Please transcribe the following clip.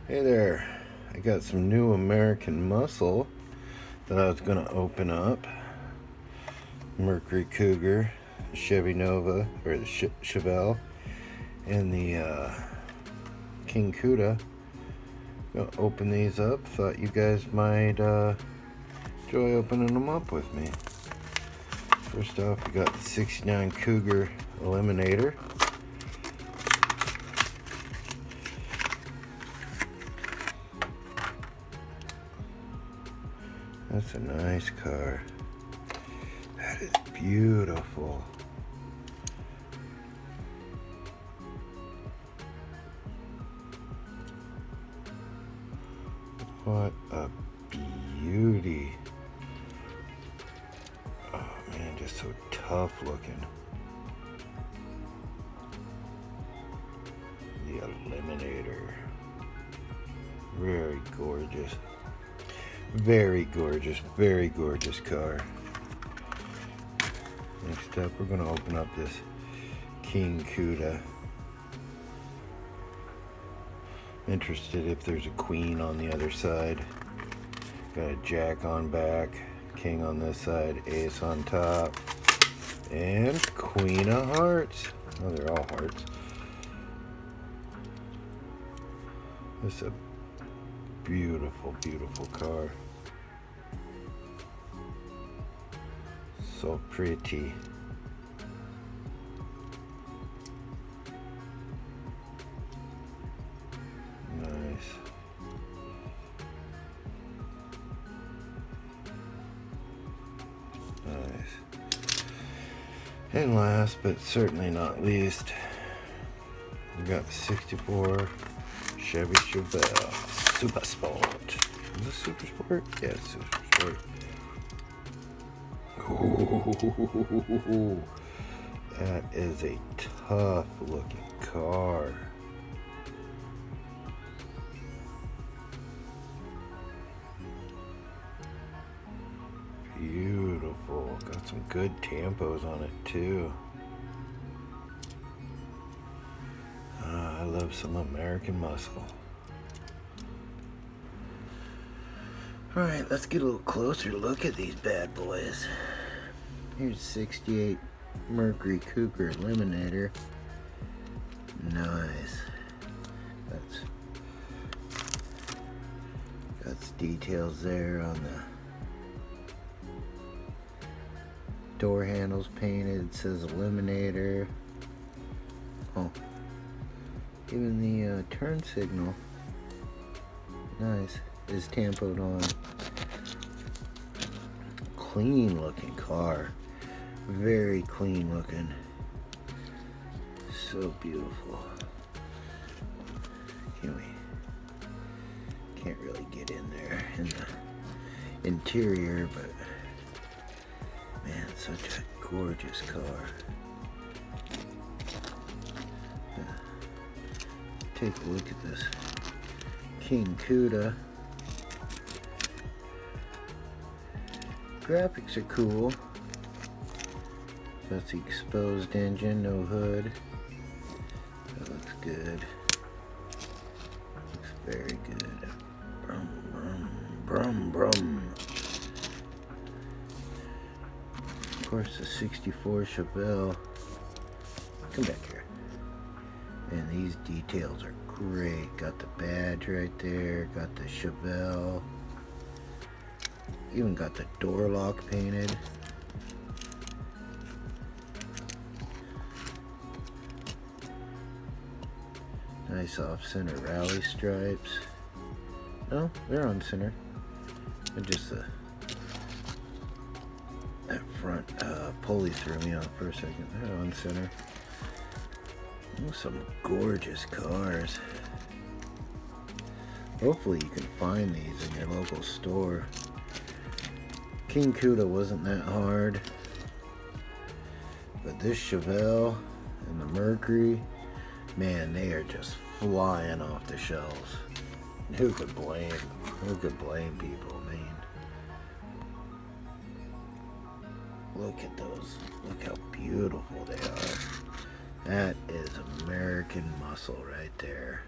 Hey there, I got some new American Muscle that I was going to open up. Mercury Cougar, Chevy Nova, or the Chevelle, and the King Cuda. Gonna open these up. Thought you guys might enjoy opening them up with me. First off, we got the 69 Cougar Eliminator. That's a nice car. That is beautiful. What a beauty. Oh man, just so tough looking. The Eliminator. Very gorgeous. Very gorgeous, very gorgeous car. Next up, we're going to open up this King Cuda. Interested if there's a queen on the other side. Got a jack on back, king on this side, ace on top, and queen of hearts. Oh, they're all hearts. This is a beautiful, beautiful car. So pretty. Nice. Nice. And last but certainly not least, we got the 64 Chevy Chevelle Super Sport. Is this Super Sport? Yeah, Super Sport. Ooh, that is a tough looking car. Beautiful. Got some good tampos on it too. I love some American Muscle. Alright, let's get a little closer look at these bad boys. Here's 68 Mercury Cougar Eliminator. Nice. That's details there on the door handles painted. It says Eliminator. Oh, even the turn signal, nice, is tampoed on. Clean looking car, very clean looking, so beautiful. Can't really get in there in the interior, but man, such a gorgeous car. Take a look at this King Cuda. Graphics are cool. That's the exposed engine, no hood. That looks good. Looks very good. Brum, brum, brum, brum. Of course, the 64 Chevelle. Come back here. And these details are great. Got the badge right there. Got the Chevelle. Even got the door lock painted. Nice off-center rally stripes. No, they're on center. They're just that front pulley threw me off for a second. They're on center. Oh, some gorgeous cars. Hopefully you can find these in your local store. King Cuda wasn't that hard, but this Chevelle and the Mercury, man, they are just flying off the shelves. Who could blame? Who could blame people? I mean, look at those. Look how beautiful they are. That is American Muscle right there.